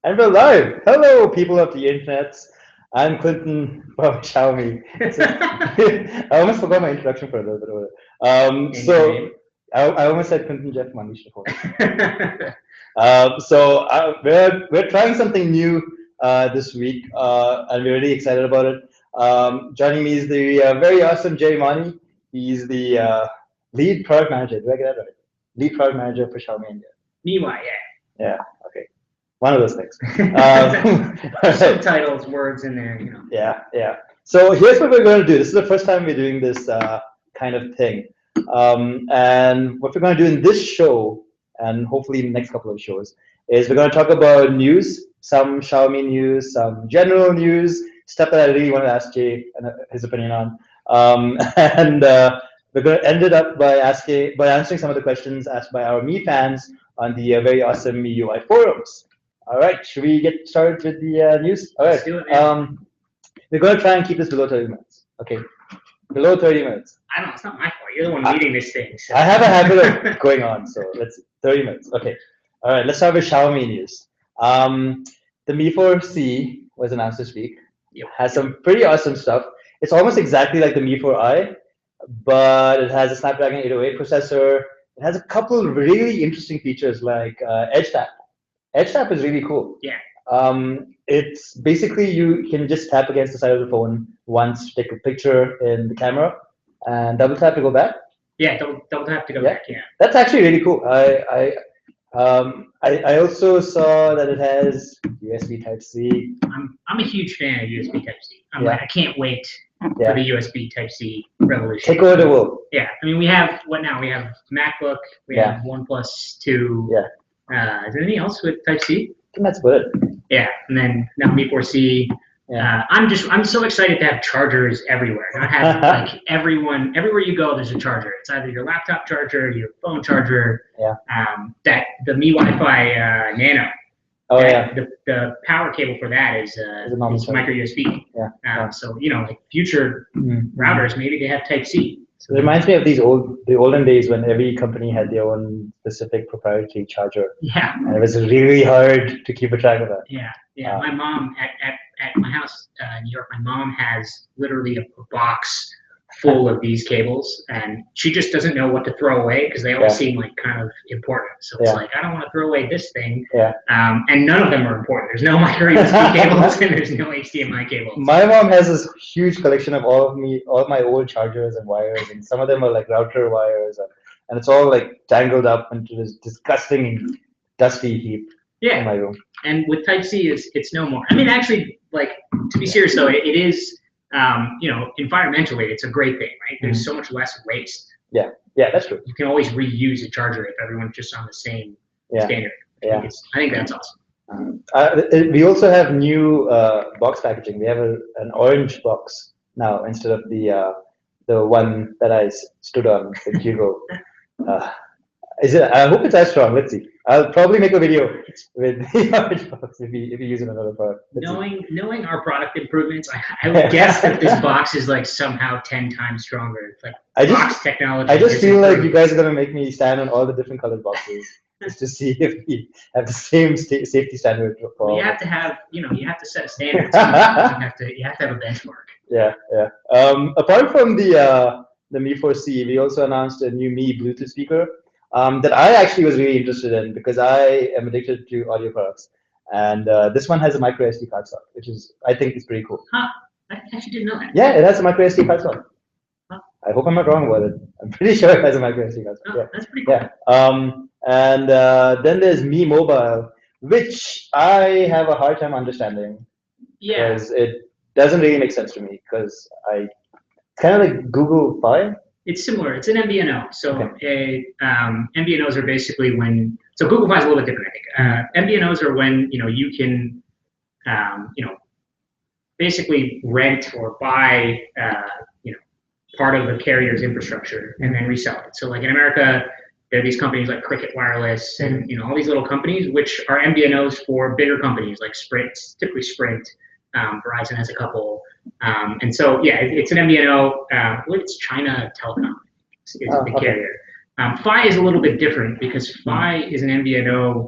And we're live. Hello, people of the internet. I'm Clinton from Xiaomi. So, I almost forgot my introduction for a little bit of it. I almost said Clinton Jeff Manish before. We're trying something new this week, and we're really excited about it. Joining me is the very awesome Jay Mani. He's the lead product manager. Did I get that right? Lead product manager for Xiaomi India. Miwa, yeah. Yeah. Okay. One of those things. Subtitles, words in there, Yeah. So here's what we're going to do. This is the first time we're doing this kind of thing. And what we're going to do in this show, and hopefully in the next couple of shows, is we're going to talk about news, some Xiaomi news, some general news, stuff that I really want to ask Jay his opinion on. And we're going to end it up by answering some of the questions asked by our Mi fans on the very awesome MIUI forums. All right, should we get started with the news? All right. Let's do it, man. We're going to try and keep this below 30 minutes. Okay, below 30 minutes. I don't know, it's not my fault. You're the one leading this thing. So. I have a habit of going on, so let's 30 minutes. Okay. All right, let's start with Xiaomi news. The Mi 4C was announced this week. Yep. Has some pretty awesome stuff. It's almost exactly like the Mi 4i, but it has a Snapdragon 808 processor. It has a couple of really interesting features like Edge Tap. Edge Tap is really cool. Yeah. It's basically you can just tap against the side of the phone once to take a picture in the camera, and double tap to go back. Yeah, double tap to go back. Yeah. That's actually really cool. I also saw that it has USB Type C. I'm a huge fan of USB Type C. I can't wait for the USB Type C revolution. Take over the world. Yeah. I mean, we have what now? We have MacBook. We have OnePlus 2. Yeah. Is there anything else with Type C? I think that's good. Yeah, and then now Mi 4C. Yeah. I'm so excited to have chargers everywhere. Not have like everywhere you go, there's a charger. It's either your laptop charger, your phone charger. Yeah. That the Mi Wi-Fi Nano. Oh The power cable for that is micro USB. Yeah. So like future routers, maybe they have Type C. So it reminds me of the olden days when every company had their own specific proprietary charger. Yeah. And it was really hard to keep a track of that. Yeah. My mom at my house in New York, my mom has literally a box full of these cables, and she just doesn't know what to throw away because they always seem like kind of important. So it's like, I don't want to throw away this thing. Yeah. And none of them are important. There's no micro USB cables and there's no HDMI cables. My mom has this huge collection of all of my old chargers and wires, and some of them are like router wires, and it's all like tangled up into this disgusting dusty heap in my room. And with Type C, it's no more. I mean, actually, like, to be serious though, it is. Environmentally, it's a great thing, right? There's so much less waste. Yeah, that's true. You can always reuse a charger if everyone's just on the same standard. I think that's awesome. We also have new box packaging. We have an orange box now instead of the one that I stood on with Hugo. I hope it's as strong. Let's see. I'll probably make a video with the orange box if you use another product. Knowing our product improvements, I would guess that this box is like somehow 10 times stronger. Like box technology. I just feel like you guys are gonna make me stand on all the different colored boxes just to see if we have the same safety standard. You have to have, you have to set a standard. You have to have a benchmark. Yeah. Apart from the Mi 4C, we also announced a new Mi Bluetooth speaker. That I actually was really interested in because I am addicted to audio products, and this one has a micro SD card slot, which I think is pretty cool. Huh? I actually didn't know that. Yeah, it has a micro SD card slot. Huh? I hope I'm not wrong about it. I'm pretty sure it has a micro SD card slot. Oh, that's pretty cool. Yeah. And then there's Mi Mobile, which I have a hard time understanding. Yeah. Because it doesn't really make sense to me it's kind of like Google Fi. It's similar. It's an MVNO. So MVNOs are basically so Google Fi is a little bit different, I think. MVNOs are when, you can, basically rent or buy, part of the carrier's infrastructure and then resell it. So like in America, there are these companies like Cricket Wireless and, all these little companies, which are MVNOs for bigger companies like Sprint, typically Sprint. Verizon has a couple. And so, it's an MVNO. It's China Telecom is the carrier. Fi is a little bit different because Fi is an MVNO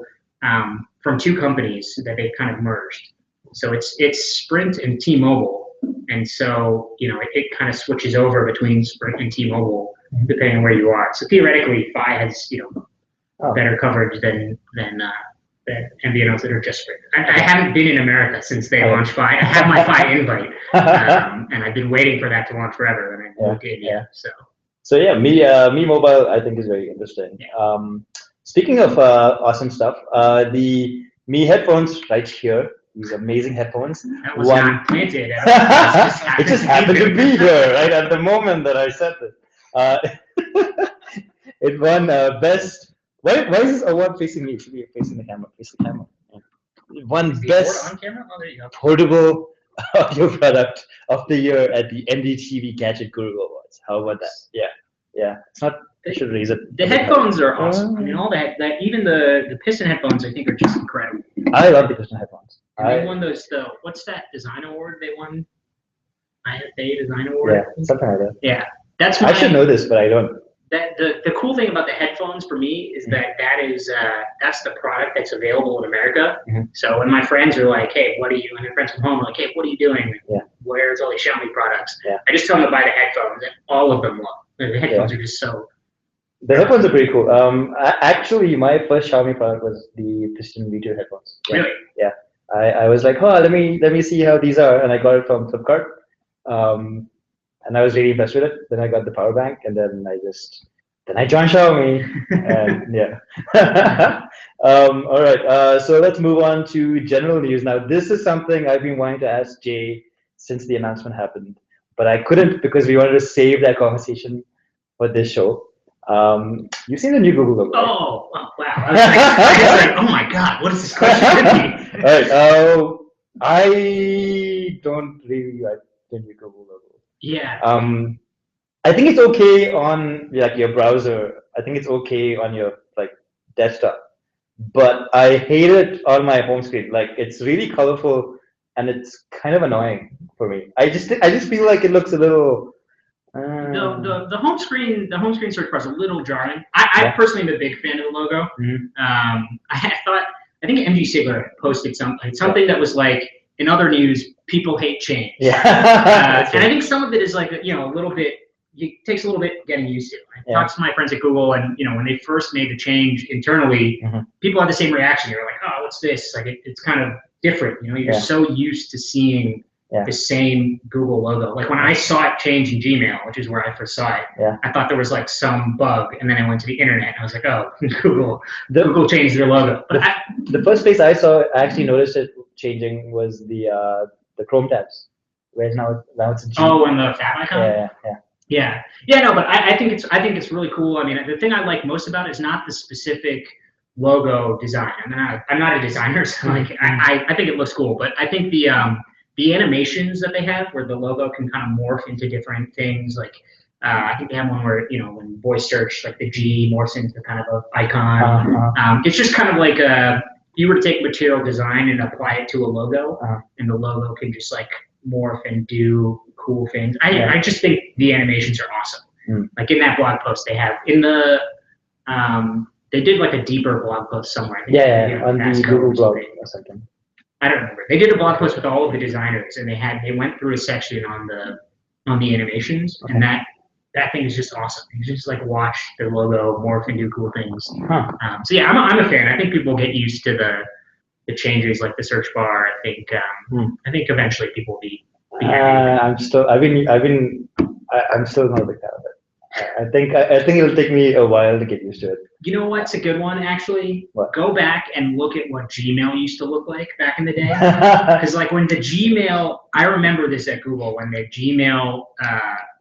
from two companies that they kind of merged. So it's Sprint and T-Mobile, and so it kind of switches over between Sprint and T-Mobile depending on where you are. So theoretically, Fi has better coverage than MVNOs that are just Sprint. I haven't been in America since they launched Fi. I have my Fi invite, and I've been waiting for that to launch forever, and I moved in yet. So yeah, Mi Mobile I think is very interesting. Yeah. Speaking of awesome stuff, the Mi headphones right here. These amazing headphones. That was not planted at all. It just happened to be here right at the moment that I said this. It won best. Why is this award facing me? It should be facing the camera. Face the camera. It won best on camera? Oh, there you go. portable audio product of the year at the NDTV Gadget Guru Awards. How about that? Yeah. It's not. I should raise it. The headphones are awesome. I mean, all that even the piston headphones I think are just incredible. I love the piston headphones. And they won what's that design award they won? IFA design award. Yeah, something like that. Yeah, that's. I should know this, but I don't. The cool thing about the headphones for me is that's the product that's available in America. So when my friends are like, "Hey, what are you?" and my friends from home are like, "Hey, what are you doing? Where's all these Xiaomi products?" I just tell them to buy the headphones, and all of them love. The headphones are just so. The headphones are pretty cool. Actually, my first Xiaomi product was the Piston V2 headphones. Really? Yeah. I was like, let me see how these are, and I got it from Flipkart. And I was really impressed with it. Then I got the power bank, and then I joined Xiaomi, and yeah. All right. So let's move on to general news. Now, this is something I've been wanting to ask Jay since the announcement happened, but I couldn't because we wanted to save that conversation for this show. You've seen the new Google logo, right? Oh, wow. I was like, oh my God, what is this question going to be? All right. I don't really like the new Google logo. Yeah. I think it's okay on your browser. I think it's okay on your desktop, but I hate it on my home screen. It's really colorful and it's kind of annoying for me. I just feel like it looks a little. The home screen search bar is a little jarring. I personally am a big fan of the logo. I think MG Sigler posted something that was like, in other news, people hate change. Yeah. And I think some of it is a little bit. It takes a little bit getting used to. I talked to my friends at Google, and when they first made the change internally, people had the same reaction. You're like, oh, what's this? It's kind of different. You're so used to seeing the same Google logo. Like when I saw it change in Gmail, which is where I first saw it, I thought there was some bug, and then I went to the internet and I was like, oh, Google changed their logo. But the first place I actually noticed it changing was the Chrome tabs, whereas now it's a G. Oh, and the tab icon. Yeah. No, but I think it's really cool. I mean, the thing I like most about it is not the specific logo design. I'm not a designer, so I think it looks cool. But I think the animations that they have, where the logo can kind of morph into different things, I think they have one where when voice search, the G morphs into kind of an icon. It's just kind of like you were to take material design and apply it to a logo, and the logo can just morph and do cool things. I just think the animations are awesome. In that blog post they have they did a deeper blog post somewhere. On the Google blog or something. I don't remember. They did a blog post with all of the designers, and they went through a section on the animations, and that thing is just awesome. You just watch the logo morph and do cool things. So yeah, I'm a fan. I think people get used to the changes, like the search bar. I think eventually people will be happy. I'm still not a big fan of it. I think it'll take me a while to get used to it. You know what's a good one, actually? What? Go back and look at what Gmail used to look like back in the day. Because when the Gmail, I remember this at Google, when the Gmail,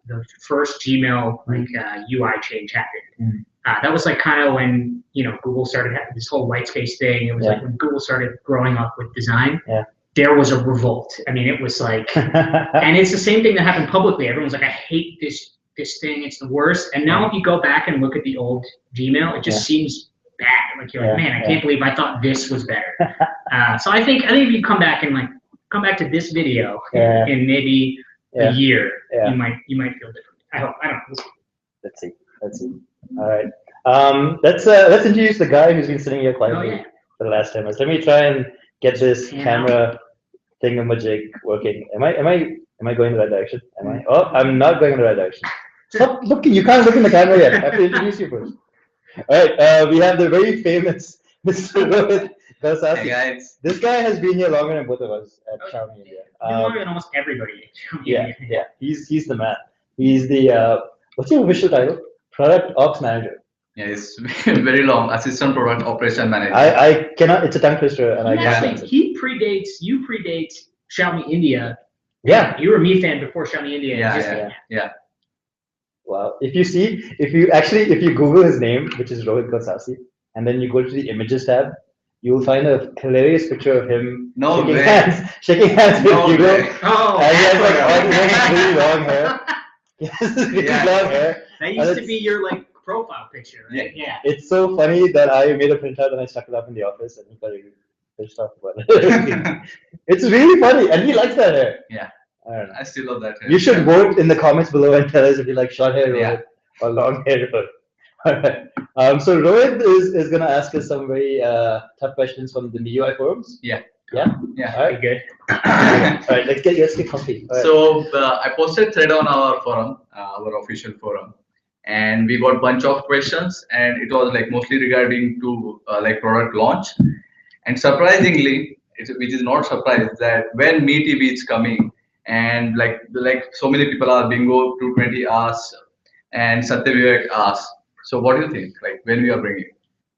the first Gmail UI change happened. That was kind of when Google started having this whole white space thing. It was when Google started growing up with design. There was a revolt. I mean, it was and it's the same thing that happened publicly. Everyone's like, I hate this thing, it's the worst. And now if you go back and look at the old Gmail, it just seems bad. You're like, man, I can't believe I thought this was better. So I think if you come back to this video in maybe a year, you might feel different. I hope. I don't know. Let's see. All right. Let's introduce the guy who's been sitting here quietly for for the last 10 minutes. Let me try and get this camera thingamajig working. Am I going in the right direction? Am I? Oh, I'm not going in the right direction. Stop looking. You can't look in the camera yet. I have to introduce you first. All right. We have the very famous Mr. Rohit Ghalsasi. Hey guys. This guy has been here longer than both of us at Xiaomi India. Longer than almost everybody at Xiaomi India. Yeah. He's the man. He's the what's your official title? Product Ops Manager. Yeah, it's very long. Assistant Product Operation Manager. I cannot. It's a tongue twister, and I can't. You predate Xiaomi India. Yeah. You were a Mi fan before Xiaomi India. Yeah. Wow. If you Google his name, which is Rohit Ghalsasi, and then you go to the images tab, you will find a hilarious picture of him shaking hands with Hugo. Oh, and he has like really long hair. He has really long hair. That used to be your like profile picture, right? Yeah. It's so funny that I made a printout and I stuck it up in the office, and he got really pissed off about it. It's really funny, and he likes that hair. Yeah. I don't know. I still love that hair. You should vote in the comments below and tell us if you like short hair Rohit or long hair Rohit. All right. So Rohit is going to ask us some very tough questions from the MIUI forums. Yeah. All right. Good. All right. Let's get comfy. Right. So I posted thread on our forum, our official forum, and we got a bunch of questions, and it was like mostly regarding to like product launch. And surprisingly, which is not surprised, that when Mi TV is coming, and like so many people are Bingo 220 asks and Satyavivek asks. So what do you think? Like when we are bringing?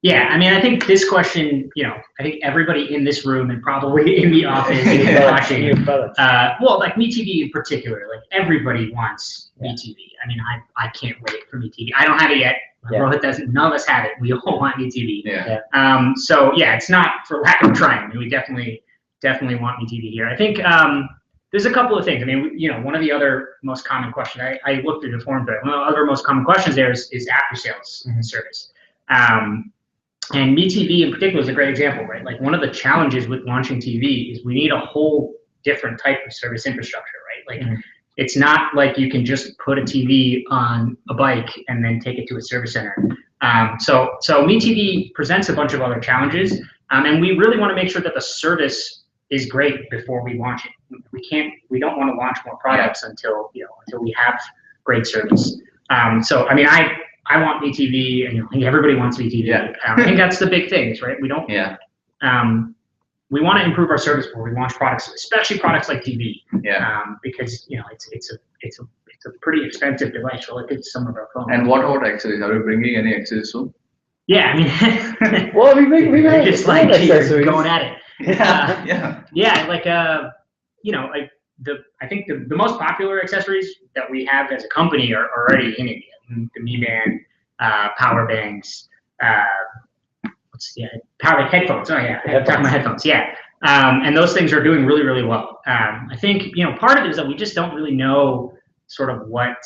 Yeah, I mean, I think this question, I think everybody in this room and probably in the office is watching. Well, like Mi TV in particular, like everybody wants Mi TV. I mean, I can't wait for Mi TV. I don't have it yet. Rohit doesn't. None of us have it. We all want Mi TV. So yeah, it's not for lack of trying. I mean, we definitely want Mi TV here. I think there's a couple of things. I mean, one of the other most common questions, I looked through the forum, but one of the other most common questions there is after sales service. And Mi TV in particular is a great example, right? Like one of the challenges with launching TV is we need a whole different type of service infrastructure, right? Like it's not like you can just put a TV on a bike and then take it to a service center. So Mi TV presents a bunch of other challenges, and we really want to make sure that the service is great before we launch it. We don't want to launch more products until we have great service. So I mean, I want Mi TV, and I think everybody wants Mi TV. I think that's the big thing, right? We don't. We want to improve our service before we launch products, especially products like TV. Because it's a pretty expensive device relative to some of our phones. And what about accessories? Are we bringing any accessories soon? Yeah, I mean, well, we just like going at it. I think the most popular accessories that we have as a company are already in India. The Mi Band, power banks, power bank headphones. Oh yeah, I'm talking about headphones. Yeah, and those things are doing really, really well. I think part of it is that we just don't really know sort of what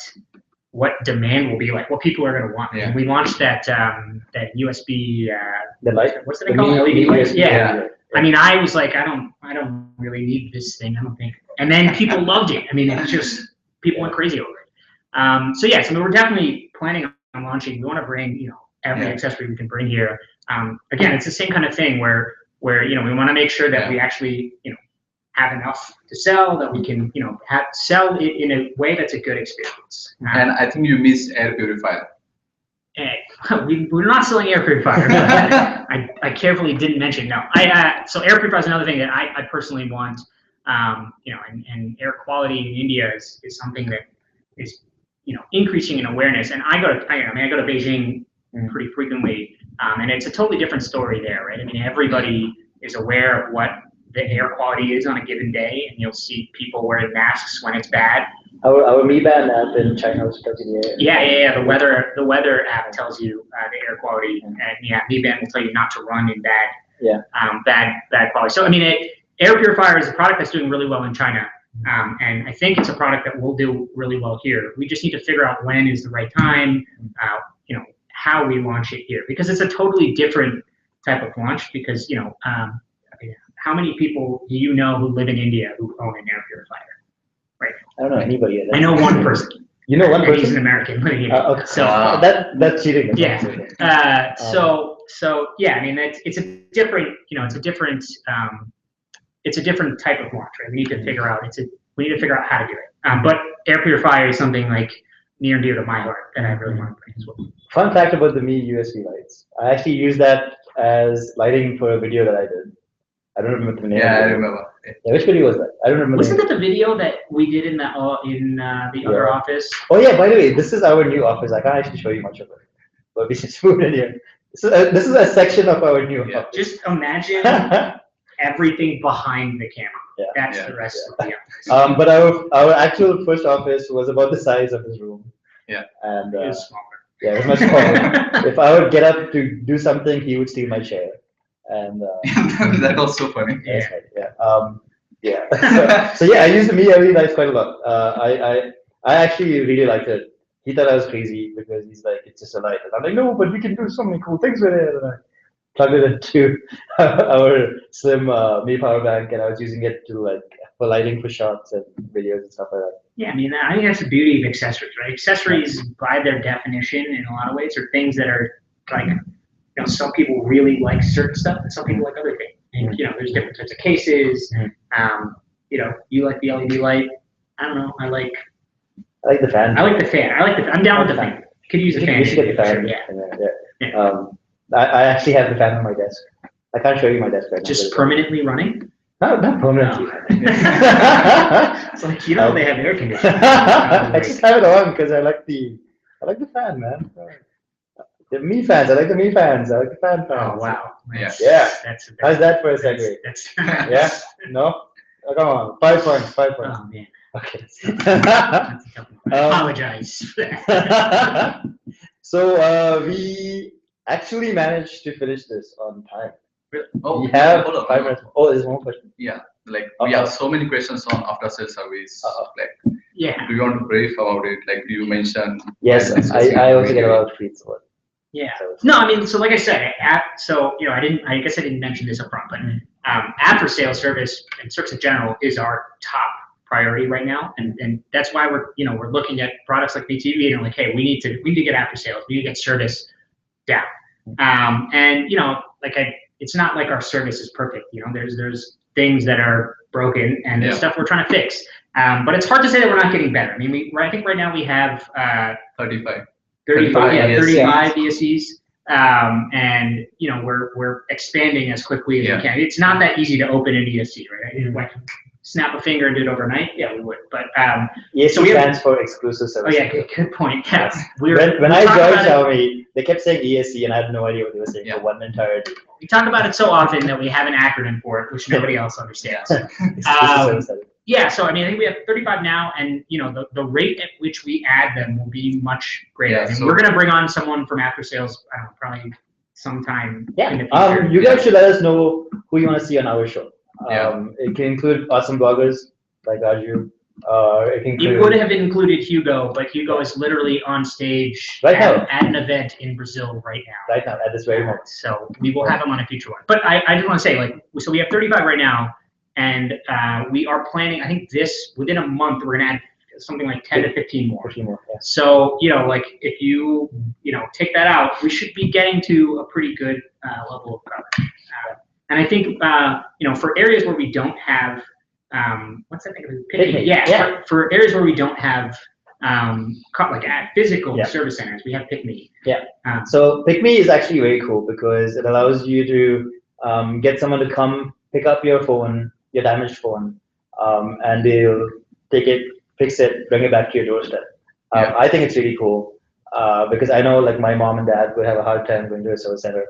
demand will be like, what people are going to want. And we launched that USB. The light. What's it called? LED light. Yeah. I mean, I was like, I don't really need this thing. I don't think. And then people loved it. I mean, it's just people went crazy over it. So yes, I mean, we're definitely planning on launching. We want to bring every accessory we can bring here. Again, it's the same kind of thing where we want to make sure that we actually have enough to sell, that we can sell it in a way that's a good experience. And I think you missed air purifier. We're not selling air purifier. I carefully didn't mention. No, so air purifier is another thing that I personally want. And air quality in India is something that is increasing in awareness. And I go to Beijing pretty frequently, and it's a totally different story there, right? I mean, everybody is aware of what the air quality is on a given day, and you'll see people wearing masks when it's bad. Our Mi Band app in China was telling you. Yeah. The weather app tells you the air quality, and Mi Band will tell you not to run in bad quality. So I mean, air purifier is a product that's doing really well in China, and I think it's a product that will do really well here. We just need to figure out when is the right time, how we launch it here, because it's a totally different type of launch. Because how many people do you know who live in India who own an air purifier? Right. I don't know anybody. I know one person. You know one person? He's an American living in okay. So that's cheating. Yeah. So so yeah, I mean, it's a different, it's a different type of launch, right? We need to figure out we need to figure out how to do it. But air purifier is something like near and dear to my heart that I really want to bring as well. Fun fact about the Mi USB lights. I actually used that as lighting for a video that I did. I don't remember the name. Yeah, I remember. Yeah, which video was that? I don't remember. Wasn't that the video that we did in the other office? Oh yeah, by the way, this is our new office. I can't actually show you much of it, but we just moved in here. This is a section of our new office. Just imagine everything behind the camera. Yeah. That's the rest of the office. But our actual first office was about the size of his room. Yeah. And it was smaller. yeah, it was much smaller. If I would get up to do something, he would steal my chair. And that was so funny. Yeah. So yeah, I use the Mi LED lights quite a lot. I actually really liked it. He thought I was crazy because he's like, it's just a light. And I'm like, no, but we can do so many cool things with it. And I plugged it into our slim Mi power bank, and I was using it to for lighting for shots and videos and stuff like that. Yeah, I mean, I think that's the beauty of accessories, right? Accessories, by their definition, in a lot of ways, are things that are like, some people really like certain stuff, and some people like other things. And, there's different types of cases. You like the LED light. I don't know. I like the fan. I like the fan. I'm down with the fan. Could use a fan. You should get the fan. Sure, yeah. I actually have the fan on my desk. I can't show you my desk right now. Just permanently running? No, not permanently. It's like, they have air conditioning. I just have it on because I like the fan, man. The Mi fans. I like the Mi fans. I like the fan fans. Oh wow. Yeah. How's that for a segue? Yeah. No. Oh, come on. 5 points. 5 points. Oh man. Okay. I apologize for that. So we actually managed to finish this on time. Oh, we have hold on. 5 minutes. Oh, there's one question. Yeah, we have so many questions on after sales service. Yeah. Do you want to brief about it? Do you mention? Yes, I also get a lot of tweets about it. Yeah. No, I mean, so like I said, I guess I didn't mention this up front, but after sales service and service in general is our top priority right now, and that's why we're looking at products like BTV and like, hey, we need to get after sales, we need to get service down, and it's not like our service is perfect. There's things that are broken and there's stuff we're trying to fix, but it's hard to say that we're not getting better. I mean, I think right now we have 35 DSCs, and we're expanding as quickly as we can. It's not that easy to open an ESC, right? Snap a finger and do it overnight. Yeah, we would. But ESC stands for exclusive service. Oh yeah, good point. Yes. When I joined Xiaomi, they kept saying ESC, and I had no idea what they were saying for one entire day. We talk about it so often that we have an acronym for it, which nobody else understands. Yeah, so I mean, I think we have 35 now, and the rate at which we add them will be much greater. Yeah, I mean, we're going to bring on someone from after sales, I don't know, probably sometime in the future. You guys should let us know who you want to see on our show. It can include awesome bloggers like Raju. It would have included Hugo, but Hugo is literally on stage at an event in Brazil right now. Right now, at this very moment. So we will have him on a future one. But I just want to say, so we have 35 right now, and we are planning, I think within a month, we're going to add something like 10 to 15 more. 15 more, yeah. So, if you, take that out, we should be getting to a pretty good level of coverage. And I think, for areas where we don't have, what's that thing? Picnic. Yeah. For areas where we don't have, physical service centers, we have PickMe. Yeah. So PickMe is actually very cool because it allows you to get someone to come pick up your phone, your damaged phone, and they'll take it, fix it, bring it back to your doorstep. I think it's really cool because I know my mom and dad would have a hard time going to a service center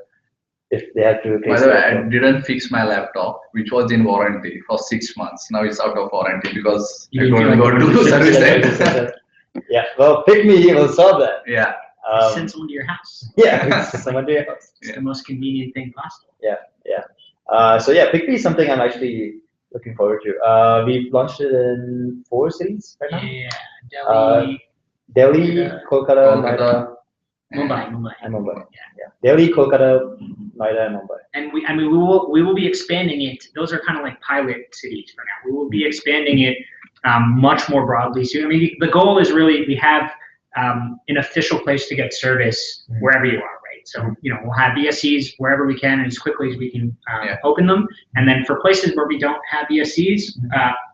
if they had to replace. By the way, I didn't fix my laptop, which was in warranty for 6 months. Now it's out of warranty because I don't go to service center. Yeah, well, PickMe will solve that. Yeah. Send someone to your house. Yeah, send someone to your house. It's the most convenient thing possible. Yeah. So yeah, PickMe is something I'm actually looking forward to. We've launched it in 4 cities right now. Yeah, Delhi, Kolkata, Noida, Mumbai. And Mumbai. Yeah. Delhi, Kolkata, Noida, and Mumbai. And we will be expanding it. Those are kind of like pilot cities for now. We will be expanding it much more broadly soon. I mean, the goal is really we have an official place to get service wherever you are, right? date. So we'll have VSCs wherever we can and as quickly as we can open them. And then for places where we don't have VSCs,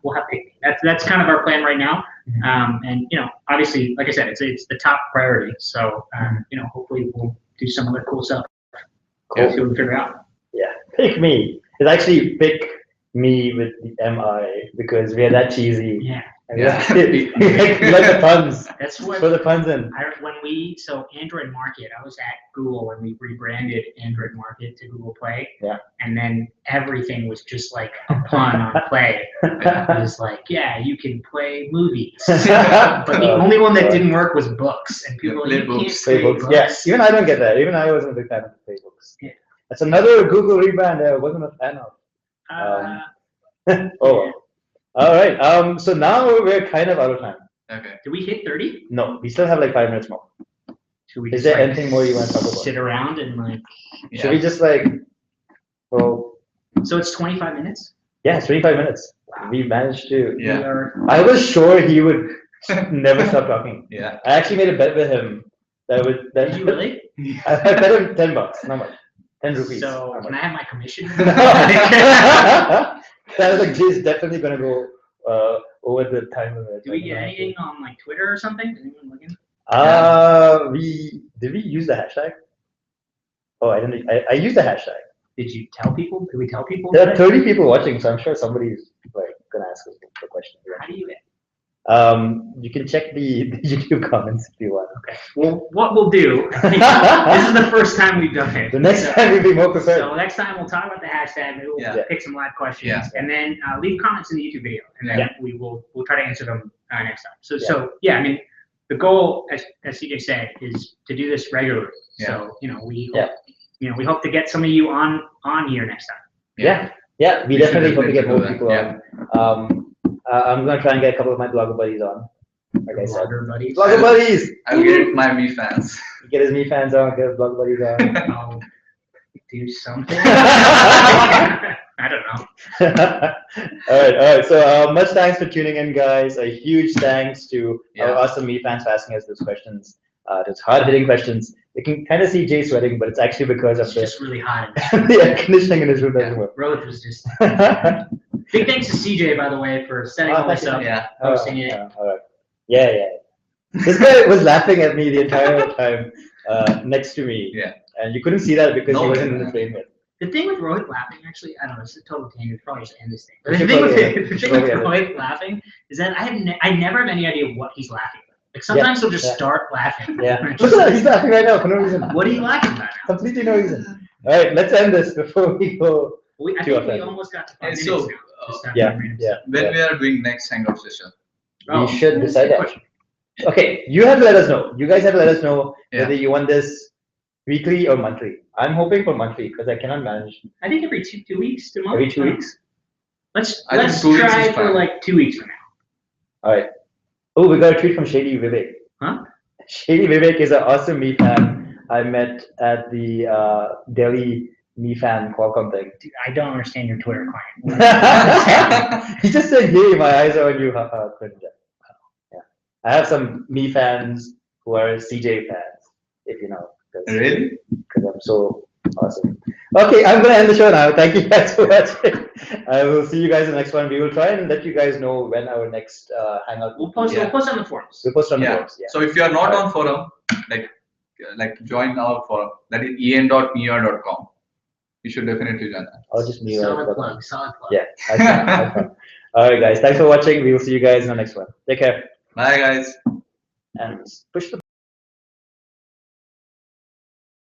we'll have picnic. That's kind of our plan right now. And obviously, like I said, it's the top priority. So hopefully we'll do some other cool stuff. Cool. See what we figure out. Yeah, pick me. It's actually pick me with the MI because we are that cheesy. Yeah. And we like the puns. That's what. Throw the puns in. So Android Market, I was at Google when we rebranded Android Market to Google Play. Yeah. And then everything was just like a pun on Play. It was like, yeah, you can play movies. But the only one that didn't work was books. And people were like, you can't play books. Yes, even I don't get that. Even I wasn't a big fan of play books. Yeah. That's another Google rebrand I wasn't a fan of. Oh well. All right. So now we're kind of out of time. Okay. Did we hit 30? No, we still have like 5 minutes more. Should we Is just, there anything more you want to talk about? sit around and like? Should we just like? Well. So it's 25 minutes. Yeah, it's 25 minutes. We managed to. Yeah. I was sure he would never stop talking. Yeah. I actually made a bet with him that would. That Did you really? I bet him $10, not much. 10 rupees. So can I have my commission? That was like, Jay's definitely gonna go over the time limit. Do we get anything on like Twitter or something? Is anyone looking? Did we use the hashtag? Oh, I didn't. I used the hashtag. Did you tell people? Did we tell people? There are 30 people watching, so I'm sure somebody's like gonna ask us the question. How do you? You can check the YouTube comments if you want. Okay. Well, what we'll do, I think this is the first time we've done it. The next time we'll be more prepared. So next time we'll talk about the hashtag. Maybe we'll pick some live questions, and then leave comments in the YouTube video, and then we'll try to answer them next time. So yeah, I mean, the goal, as CJ said, is to do this regularly. So we hope to get some of you on here next time. Yeah, we definitely hope to get more people on. I'm gonna try and get a couple of my blogger buddies on. Like I said, blogger buddies. I'll get my Me fans. Get his Me fans on. Get his blogger buddies on. I'll do something. I don't know. All right. So much thanks for tuning in, guys. A huge thanks to our awesome Me fans for asking us those questions. Those hard-hitting questions. You can kind of see Jay sweating, but it's actually because of just really hot. the air conditioning in his room doesn't work. Rohit was just. Big thanks to CJ, by the way, for setting all this up, hosting it. All right. Yeah. This guy was laughing at me the entire time next to me. Yeah. And you couldn't see that because he wasn't in the frame yet. The thing with Rohit laughing, actually, I don't know, it's a total tangent. Probably just end this thing. But the thing with Rohit laughing is that I never have any idea what he's laughing at. Like sometimes he'll just start laughing. Yeah. Look at that, he's laughing right now for no reason. What are you laughing about now? Completely no reason. All right, let's end this before we go. I think we almost got to 5 minutes now. When we are doing next Hangout session? We should decide that. Okay, you have to let us know. You guys have to let us know whether you want this weekly or monthly. I'm hoping for monthly because I cannot manage. I think every two weeks, 2 months. Every 2 weeks. Let's try for like 2 weeks from now. All right. Oh, we got a tweet from Shady Vivek. Huh? Shady Vivek is an awesome Me fan I met at the Delhi Me fan Qualcomm thing. Dude, I don't understand your Twitter client. He just said, "Hey, my eyes are on you." Yeah. I have some Me fans who are CJ fans, if you know. Really? Because I'm so awesome. Okay, I'm gonna end the show now. Thank you guys for watching. I will see you guys in the next one. We will try and let you guys know when our next hangout. We'll post on the forums. We'll post on the forums. Yeah. So if you are not on forum, like join our forum. That is en.near.com. You should definitely join that. I'll just solid plug. Yeah. Have fun. All right, guys. Thanks for watching. We will see you guys in the next one. Take care. Bye, guys. And push the